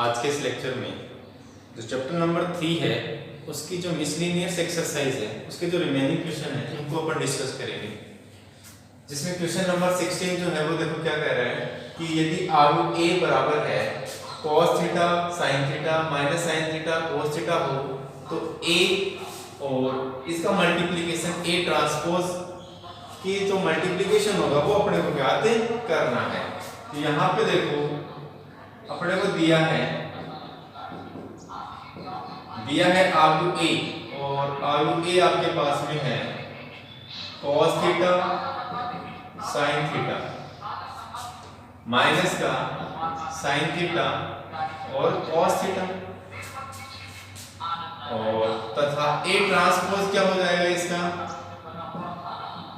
आज के इस लेक्चर में जो चैप्टर नंबर 3 है उसकी जो मिसलिनियस एक्सरसाइज है उसके जो रिमेनिंग क्वेश्चन है उनको अपन डिस्कस करेंगे। जिसमें क्वेश्चन नंबर 16 जो है वो देखो क्या कह रहा है कि यदि आलू a बराबर है cos theta sin theta minus sin theta cos theta हो तो a और इसका मल्टीप्लिकेशन a ट्रांसपोज की जो मल्टीप्लिकेशन होगा वो अपने को क्या करना है। तो यहाँ पे देखो अपने को दिया है आलू a और आलू a आपके पास में है cos theta sin theta minus का sin थीटा और cos थीटा और तथा a ट्रांसपोज क्या हो जाएगा इसका,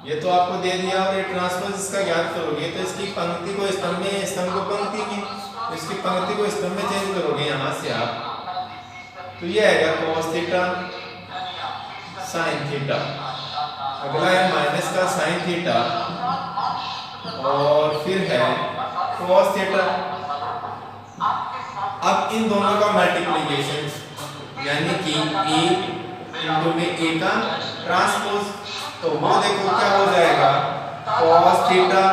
ये तो आपको दे दिया और a ट्रांसपोज इसका ज्ञात करोगे तो इसकी पंक्ति को स्तंभ में, स्तंभ को पंक्ति में, इसकी पंक्ति को स्तंभ में चेंज करोगे यहाँ से आप, तो ये आएगा cos थीटा sin थीटा। अगला है माइनस का sin थीटा और फिर है cos थीटा। अब इन दोनों का मल्टीप्लिकेशन यानी कि a इंटू में a का ट्रांसपोज, तो वो देखो क्या हो जाएगा cos थीटा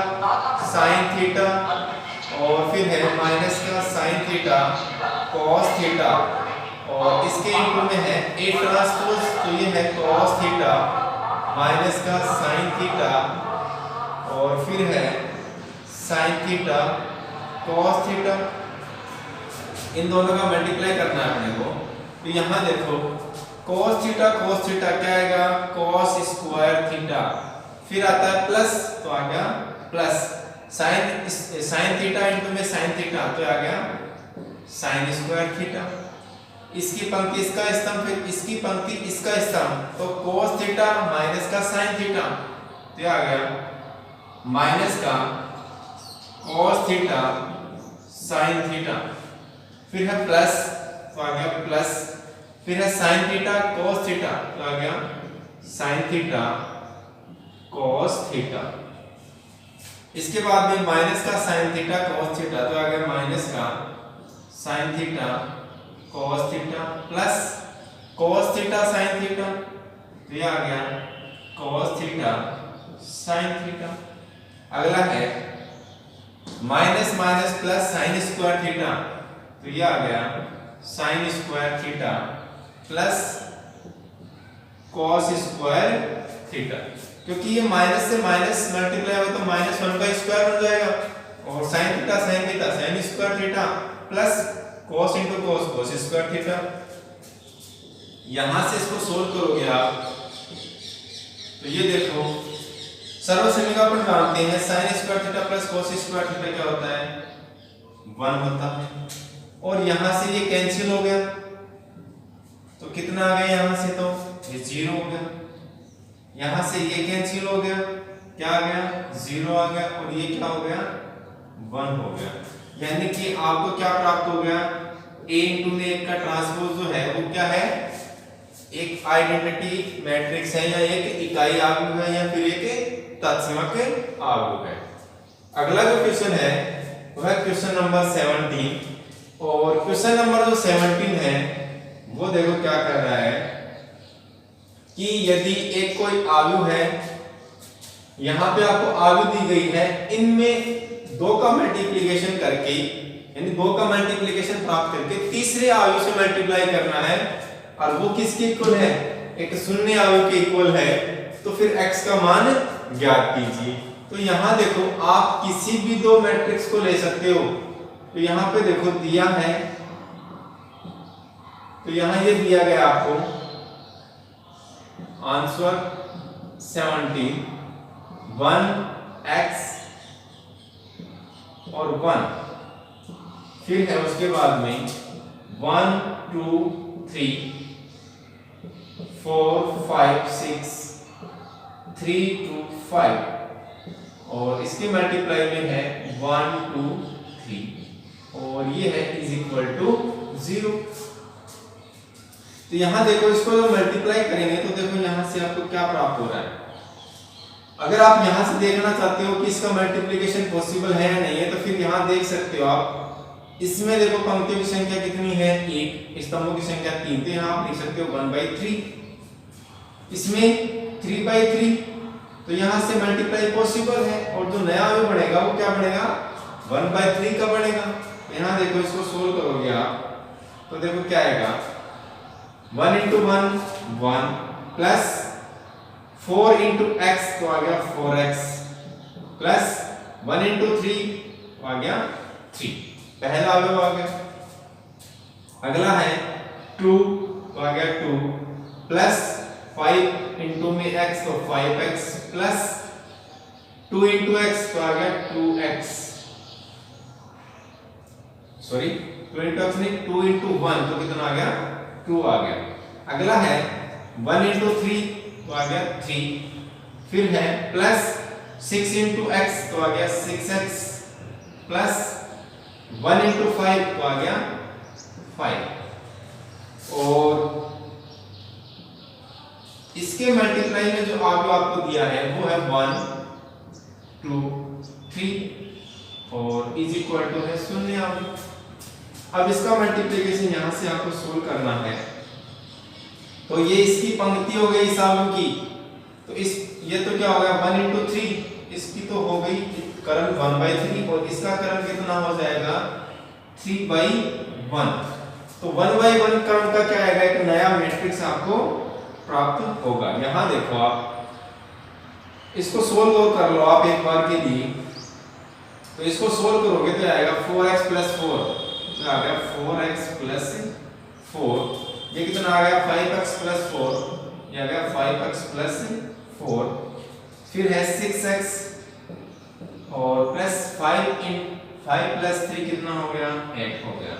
sin थीटा और फिर है माइनस का sin थीटा cos थीटा और इसके इंटू में है a ट्रांसपोज, तो ये है cos थीटा माइनस का sin थीटा और फिर है sin थीटा cos थीटा। इन दोनों का मल्टीप्लाई करना है अपने को। तो यहाँ देखो cos थीटा क्या आएगा cos स्क्वायर थीटा, फिर आता है प्लस तो आ गया प्लस sin थीटा इंटू में sin थीटा तो आ गया sin स्क्वायर थीटा। इसकी पंक्ति इसका स्तंभ, फिर इसकी पंक्ति इसका स्तंभ, तो cos थीटा माइनस का sin थीटा तो आ गया माइनस का cos थीटा sin थीटा, फिर है प्लस तो आ गया प्लस, फिर है sin थीटा cos थीटा तो आ गया sin थीटा cos थीटा। इसके बाद में माइनस का sin थीटा cos थीटा तो आ गया माइनस का sin theta cos theta plus cos theta sin theta तो ये आ गया cos थीटा sin थीटा। अगला है minus minus plus sin square theta तो ये आ गया sin square theta plus cos square theta, क्योंकि ये माइनस से माइनस मल्टीप्लाई हो तो माइनस 1 का स्क्वायर बन जाएगा और sin theta sin square theta plus cos into cos cos square theta. यहां से इसको सोल्व करोगे आप तो ये देखो सर्वसमीकरण अपन जानते हैं sin square theta plus cos square theta क्या होता है 1 होता है और यहां से ये कैंसिल हो गया तो कितना आ गया यहां से, तो ये 0 हो गया, यहां से ये कैंसिल हो गया क्या आ गया 0 आ गया और ये क्या हो गया 1 हो गया। यानी कि आपको क्या प्राप्त हो गया a इंटू में 1 का ट्रांसपोज जो है वो क्या है, एक आइडेंटिटी मैट्रिक्स है या एक इकाई आव्यूह है या फिर एक तत्समक आव्यूह है। अगला जो क्वेश्चन है वो है क्वेश्चन नंबर 17 और क्वेश्चन नंबर जो 17 है वो देखो क्या कर रहा है कि यदि एक कोई आव्यूह है, यहां पे आपको आव्यूह दी गई है, इनमें 2 का मल्टीप्लिकेशन करके यानी 2 का मल्टीप्लिकेशन प्राप्त करके तीसरे आव्यूह से मल्टीप्लाई करना है और वो किसके इक्वल है, एक शून्य आव्यूह के इक्वल है, तो फिर x का मान ज्ञात कीजिए। तो यहां देखो आप किसी भी 2 मैट्रिक्स को ले सकते हो। तो यहां पे देखो दिया है, तो यहां ये दिया गया आपको आंसर 17 1x और 1, फिर है उसके बाद में 1 2 3 4 5 6 3 2 5 और इसके मल्टीप्लाई में है 1 2 3 और ये है इज इक्वल टू 0। तो यहां देखो इसको जब मल्टीप्लाई करेंगे तो देखो यहां से आपको क्या प्राप्त हो रहा है। अगर आप यहां से देखना चाहते हो कि इसका मल्टीप्लिकेशन पॉसिबल है या नहीं है तो फिर यहां देख सकते हो आप इसमें देखो पंक्तियों की संख्या कितनी है, 1, स्तंभों की संख्या 3, तो यहाँ आप लिख सकते हो 1/3। इसमें 3/3, तो यहाँ से मल्टीप्लाई पॉसिबल है, और जो नया अवयव बनेगा वो क्या बनेगा, 1/3 का बनेगा। यहाँ देखो इसको सोल्व करोगे आप तो देखो क्या आएगा, 1 × 1 1 प्लस 4 × x तो आ गया 4x प्लस 1 × 3 आ गया 3, पहला अवयव आ गया। अगला है 2 तो आ गया 2 प्लस 5 × में x तो 5x प्लस 2 × x तो आ गया 2x, सॉरी 2 × x नहीं 2 × 1 तो कितना आ गया 2 आ गया। अगला है 1 × 3 तो आ गया 3, फिर है प्लस 6 × x तो आ गया 6x प्लस 1 × 5 तो आ गया 5, और इसके मल्टीप्लाई में जो अवयव आपको दिया है वो है 1 2 3 और इज इक्वल टू है 0। अब इसका मल्टीप्लिकेशन यहां से आपको सोल्व करना है, तो ये इसकी पंक्ति हो गई इस अवयव की, तो इस ये तो क्या हो गया 1 × 3, इसकी तो हो गई करण 1/3, और इसका करण कितना हो जाएगा 3/1, तो 1/1 करण का क्या आएगा, एक नया मैट्रिक्स आपको प्राप्त होगा। यहां देखो आप इसको सोल्व कर लो आप एक बार के लिए, तो इसको सोल्व करोगे तो आएगा 4x + 4, तो आ गया 4x + 4, ये कितना आ गया 5x + 4, ये आ गया 5x + 4, फिर है 6x और प्लस 5 + 3 कितना हो गया 8 हो गया,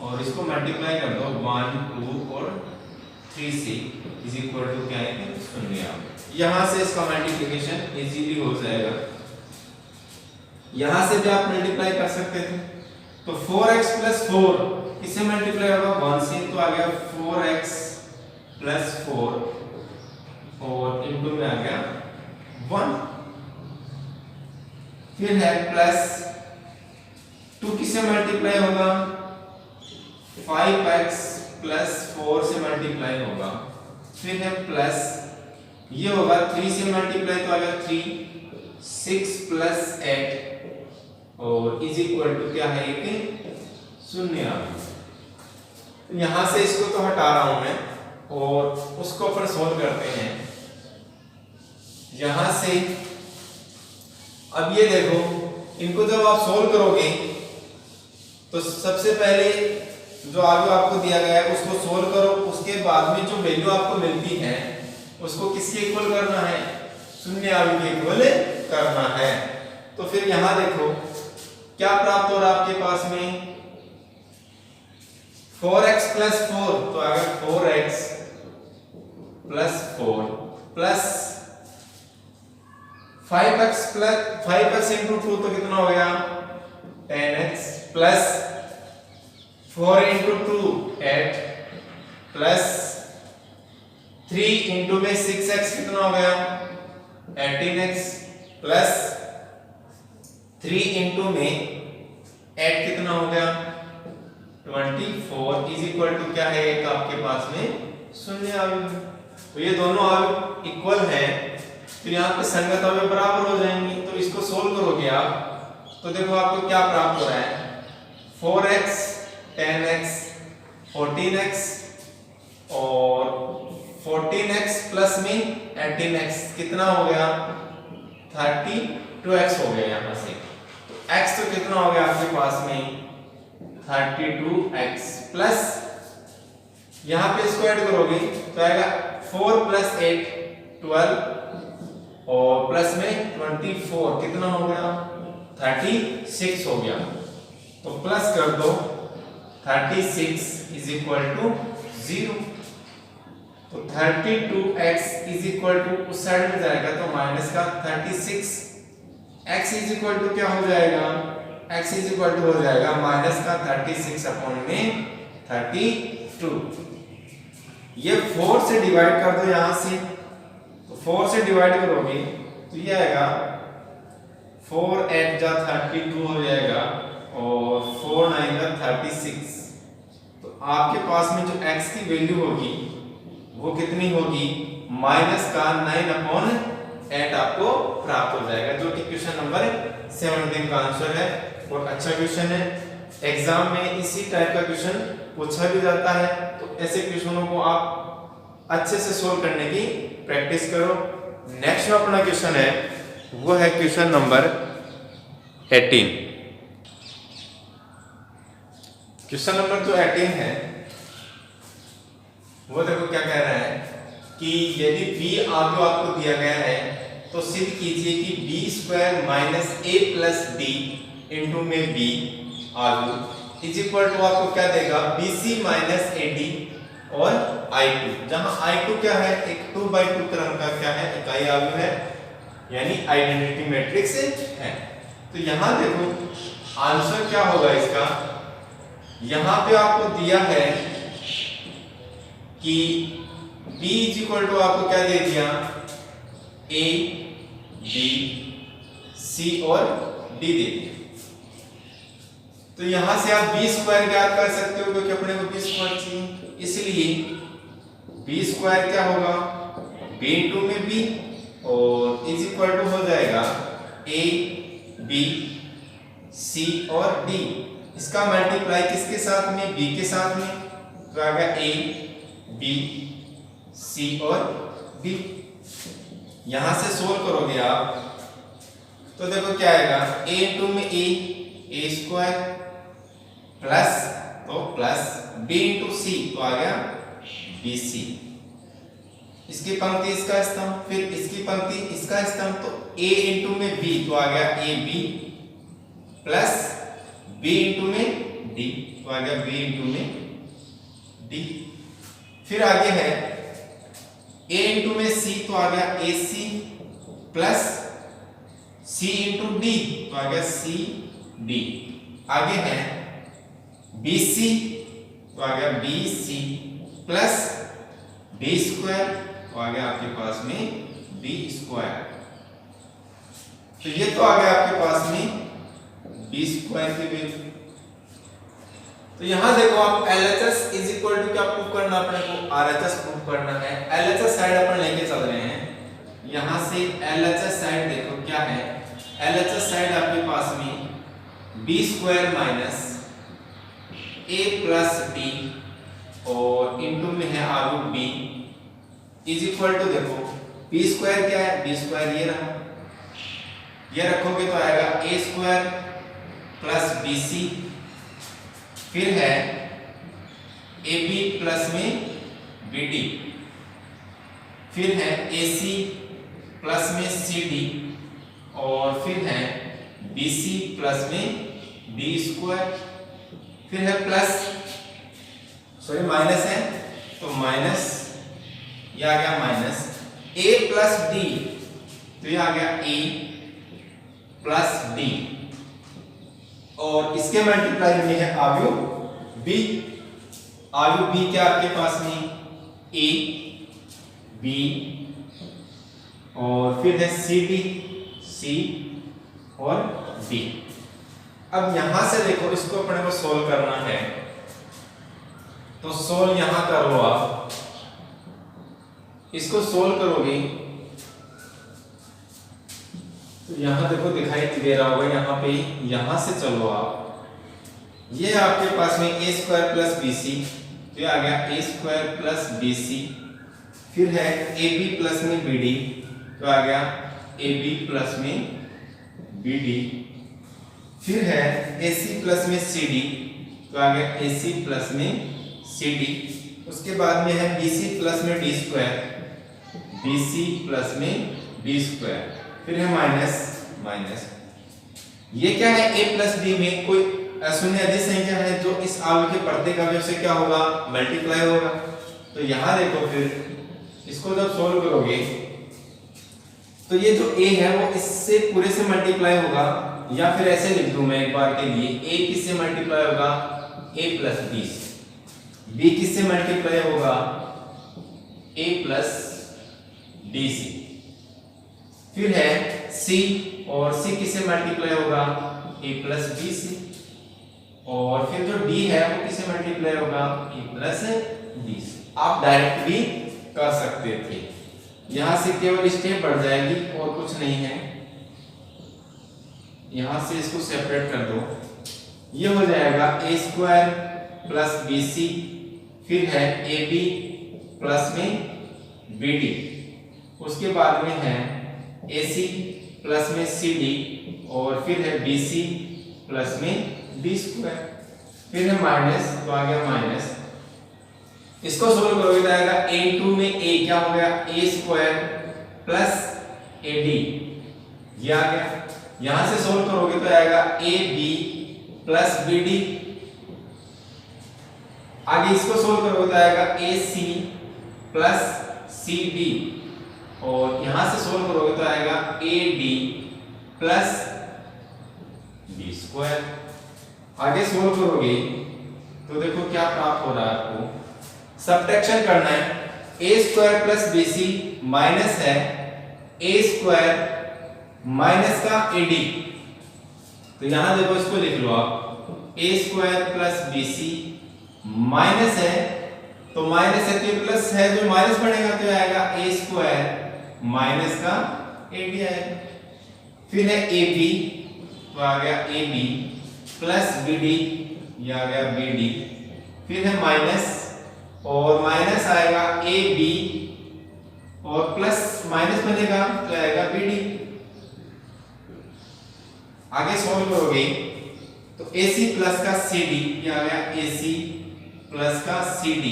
और इसको मल्टीप्लाई कर दो 1 2 और 3 से इज इक्वल टू क्या है 0। यहां से इसका मल्टीप्लिकेशन इजीली हो जाएगा, यहां से भी आप मल्टीप्लाई कर सकते थे, तो 4x + 4 किससे मल्टीप्लाई होगा 1 से, तो आ गया 4x + 4 और इनटू में आ गया 1, फिर है प्लस 2 किससे मल्टीप्लाई होगा 5x + 4 से मल्टीप्लाई होगा, फिर है प्लस ये होगा 3 से मल्टीप्लाई तो आ गया 3 6 + 8 और इज इक्वल टू क्या है एक 0। यहां से इसको तो हटा रहा हूं मैं और उसको फिर सोल्व करते हैं। यहां से अब ये देखो, इनको जब आप सोल्व करोगे तो सबसे पहले जो अवयव आपको दिया गया है उसको सोल्व करो, उसके बाद में जो वैल्यू आपको मिलती है उसको किसके इक्वल करना है 0 अवयव के इक्वल करना है। तो फिर यहां देखो क्या प्राप्त हो रहा है आपके पास में 4x + 4 तो आ गया 4x + 4 प्लस 5x × 2 तो कितना हो गया 10x प्लस 4 × 2 8 प्लस 3 × में 6x कितना हो गया 18x प्लस 3 × में 8 कितना हो गया 24 इज इक्वल टू क्या है एक आपके पास में 0 अवयव। तो ये दोनों अवयव इक्वल हैं, तो यहाँ पे संगत अवयव बराबर हो जाएंगे। तो इसको सोल्व करोगे आप तो देखो आपको क्या प्राप्त हो रहा है 4x 10x 14x और 14x प्लस में 18x कितना हो गया 32x हो गया। यहाँ से तो x तो कितना हो गया आपके पास में 32x प्लस यहाँ पे इसको ऐड करोगे तो आएगा 4 + 8 12 और प्लस में 24 कितना हो गया 36 हो गया। तो प्लस कर दो 36 इज इक्वल टू 0। तो 32x इज इक्वल टू उस साइड में जाएगा तो माइनस का 36, x इज इक्वल टू क्या हो जाएगा x इज इक्वल टू हो जाएगा माइनस का 36 अपॉन में 32। ये 4 से डिवाइड कर दो यहां से, तो 4 से डिवाइड करोगे तो ये आएगा 4 8 जा 32 हो जाएगा और 4 9 का 36। तो आपके पास में जो x की वैल्यू होगी वो कितनी होगी, माइनस का 9/8 आपको प्राप्त हो जाएगा, जो कि क्वेश्चन नंबर 17 का आंसर है। और अच्छा क्वेश्चन है, एग्जाम में इसी टाइप का क्वेश्चन पूछा भी जाता है, तो ऐसे क्वेश्चनों को आप अच्छे से सोल्व करने की प्रैक्टिस करो। नेक्स्ट जो अपना क्वेश्चन है वो है क्वेश्चन नंबर 18। क्वेश्चन नंबर जो 18 है वो देखो क्या कह रहा है कि यदि b आगे आपको दिया गया है तो सिद्ध कीजिए कि b square minus a plus d into में b आगे इज इक्वल टू आपको क्या देगा, bc माइनस ad और i2, जहां i2 क्या है, एक 2/2 क्रम का क्या है, इकाई आव्यूह है, यानी आइडेंटिटी मैट्रिक्स है। तो यहां देखो आंसर क्या होगा इसका, यहां पे आपको दिया है कि b इज इक्वल टू आपको क्या दे दिया, a b c और d दे दिया। तो यहां से आप b स्क्वायर ज्ञात कर सकते हो क्योंकि अपने को b स्क्वायर चाहिए, इसलिए b स्क्वायर क्या होगा, b इंटू में b और इज इक्वल टू हो जाएगा a b c और d। इसका मल्टीप्लाई किसके साथ में, b के साथ में, तो आएगा a b c और d। यहां से सोल्व करोगे आप तो देखो क्या आएगा, a इंटू में a स्क्वायर प्लस तो प्लस b इंटू c तो आ गया bc, इसकी पंक्ति इसका स्तंभ, फिर इसकी पंक्ति इसका स्तंभ, तो a इंटू में b तो आ गया ab प्लस b इंटू में d तो आ गया b इंटू में d। फिर आगे है a इंटू में c तो आ गया ac plus c into d तो आ गया cd। आगे है bc तो आ गया bc प्लस b स्क्वायर तो आ गया आपके पास में b स्क्वायर। तो ये तो आ गया आपके पास में b स्क्वायर की वैल्यू। तो यहां देखो आप LHS इज इक्वल टू क्या प्रूव करना, अपने को RHS प्रूव करना है। LHS साइड अपन लेके चल रहे हैं, यहां से LHS साइड देखो क्या है, LHS साइड आपके पास में b square minus a plus d और इनटू में है आगे b इज इक्वल टू देखो b स्क्वायर क्या है, b स्क्वायर ये रहा, ये रखोगे तो आएगा a स्क्वायर प्लस bc, फिर है ab प्लस में bd, फिर है ac प्लस में cd और फिर है bc प्लस में d स्क्वायर, फिर है प्लस सॉरी माइनस है तो माइनस, ये आ गया माइनस a प्लस d, तो ये आ गया a प्लस d और इसके मल्टीप्लाई में है आव्यूह b। आव्यूह b क्या आपके पास में a b और फिर है cd c और d। अब यहां से देखो इसको अपने को सोल्व करना है, तो सोल्व यहां कर लो आप, इसको सोल्व करोगे तो यहां देखो दिखाई दे रहा होगा, यहां पे यहां से चलो आप, ये आपके पास में a स्क्वायर प्लस bc, तो ये आ गया a स्क्वायर प्लस bc, फिर है ab प्लस में bd, तो आ गया ab प्लस में bd, फिर है ac प्लस में cd, तो आ गया ac प्लस में cd, उसके बाद में है bc प्लस में d स्क्वायर, bc प्लस में d स्क्वायर, फिर है माइनस माइनस, ये क्या है a प्लस d में कोई अशून्य अधिक संख्या है जो इस आव्यूह के प्रत्येक अवयव से क्या होगा, मल्टीप्लाई होगा। तो यहां देखो फिर इसको जब सोल्व करोगे तो ये जो a है वो इससे पूरे से मल्टीप्लाई होगा, या फिर ऐसे लिख दूं मैं एक बार के लिए, a किससे मल्टीप्लाई होगा, a प्लस b से, b किससे मल्टीप्लाई होगा, a प्लस d से, फिर है c और c किससे मल्टीप्लाई होगा, a प्लस b से, और फिर जो d है वो किससे मल्टीप्लाई होगा, a प्लस d से। आप डायरेक्ट भी कर सकते थे, यहां से केवल स्टेप बढ़ जाएगी और कुछ नहीं है। यहां से इसको सेपरेट कर दो, ये हो जाएगा a स्क्वायर प्लस bc, फिर है ab प्लस में bd, उसके बाद में है ac प्लस में cd, और फिर है bc प्लस में d स्क्वायर, फिर है माइनस, तो आ गया माइनस। इसको सोल्व करोगे तो आएगा a इंटू में a क्या हो गया, a स्क्वायर प्लस ad, ये आ गया। यहां से सोल्व करोगे तो आएगा ab प्लस bd, आगे इसको सोल्व करोगे तो आएगा ac प्लस cd, और यहां से सोल्व करोगे तो आएगा ad प्लस d स्क्वायर। आगे सोल्व करोगे तो देखो क्या प्राप्त हो रहा है आपको, सब्ट्रैक्शन करना है, a square plus bc minus है a स्क्वायर माइनस का ad, तो यहां देखो इसको लिख लो आप, a square plus bc minus है, तो माइनस है तो प्लस है, जो माइनस बनेगा तो आएगा a स्क्वायर माइनस का ad आएगा। फिर है ab, तो आ गया ab प्लस bd, ये आ गया bd, फिर है माइनस, और माइनस आएगा ab, और प्लस माइनस बनेगा तो आएगा bd। आगे सॉल्व करोगे तो ac प्लस का cd, ये आ गया ac प्लस का cd,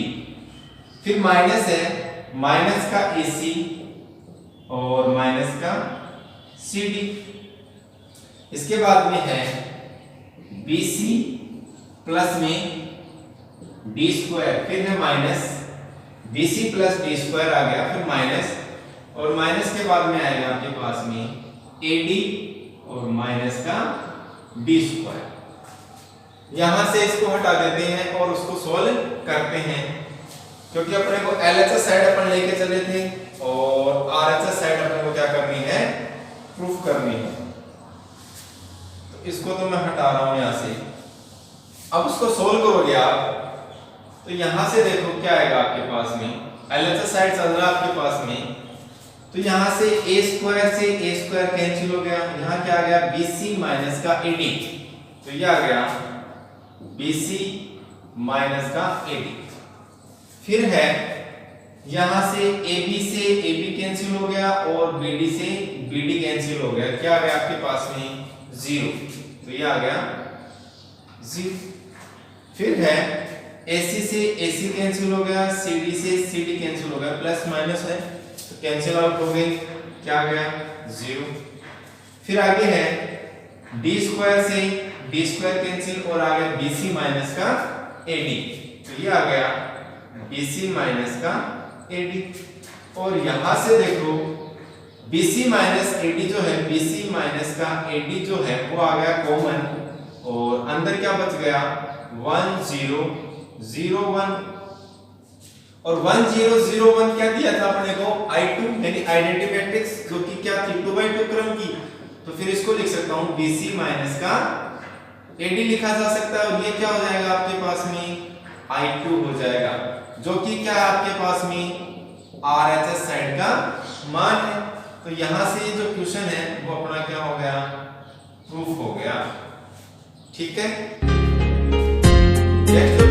फिर माइनस है, माइनस का ac और माइनस का cd। इसके बाद में है bc प्लस में d स्क्वायर, फिर है minus, bc plus d square आ गया, फिर माइनस, और माइनस के बाद में आएगा आपके पास में ad और माइनस का d स्क्वायर। यहां से इसको हटा देते हैं और उसको सॉल्व करते हैं, क्योंकि अपने को LHS साइड अपन लेके चले थे और RHS साइड अपने को क्या करनी है, प्रूफ करनी है। तो इसको तो मैं हटा रहा हूं यहां से। अब उसको सोल्व करोगे आप तो यहां से देखो क्या आएगा आपके पास में, LHS साइड चल रहा है आपके पास में, तो यहां से a स्क्वायर से a स्क्वायर कैंसिल हो गया, यहां क्या आ गया bc माइनस का ad, तो ये आ गया bc माइनस का ad। फिर है यहां से ab से ab कैंसिल हो गया और bd से bd कैंसिल हो गया, क्या आ गया आपके पास में 0, तो ये आ गया 0। फिर है ac से ac कैंसिल हो गया, cd से cd कैंसिल हो गया, प्लस माइनस है तो कैंसिल आउट हो गए, क्या आ गया 0। फिर आगे है d स्क्वायर से d स्क्वायर कैंसिल और आ गया bc माइनस का ad, तो ये आ गया bc माइनस का ad। और यहां से देखो bc माइनस ad जो है, bc माइनस का ad जो है वो आ गया कॉमन, और अंदर क्या बच गया 1 0 0 1, और 1 0 0 1 क्या दिया था अपने को I2 यानी आइडेंटिटी मैट्रिक्स, जो कि क्या थी 2x2 क्रम की, तो फिर इसको लिख सकता हूं bc माइनस का ad लिखा जा सकता है, और ये क्या हो जाएगा आपके पास में I2 हो जाएगा, जो कि क्या है आपके पास में RHS साइड का मान है। तो यहां से ये जो क्वेश्चन है वो अपना क्या हो गया, प्रूफ हो गया। ठीक है, नेक्स्ट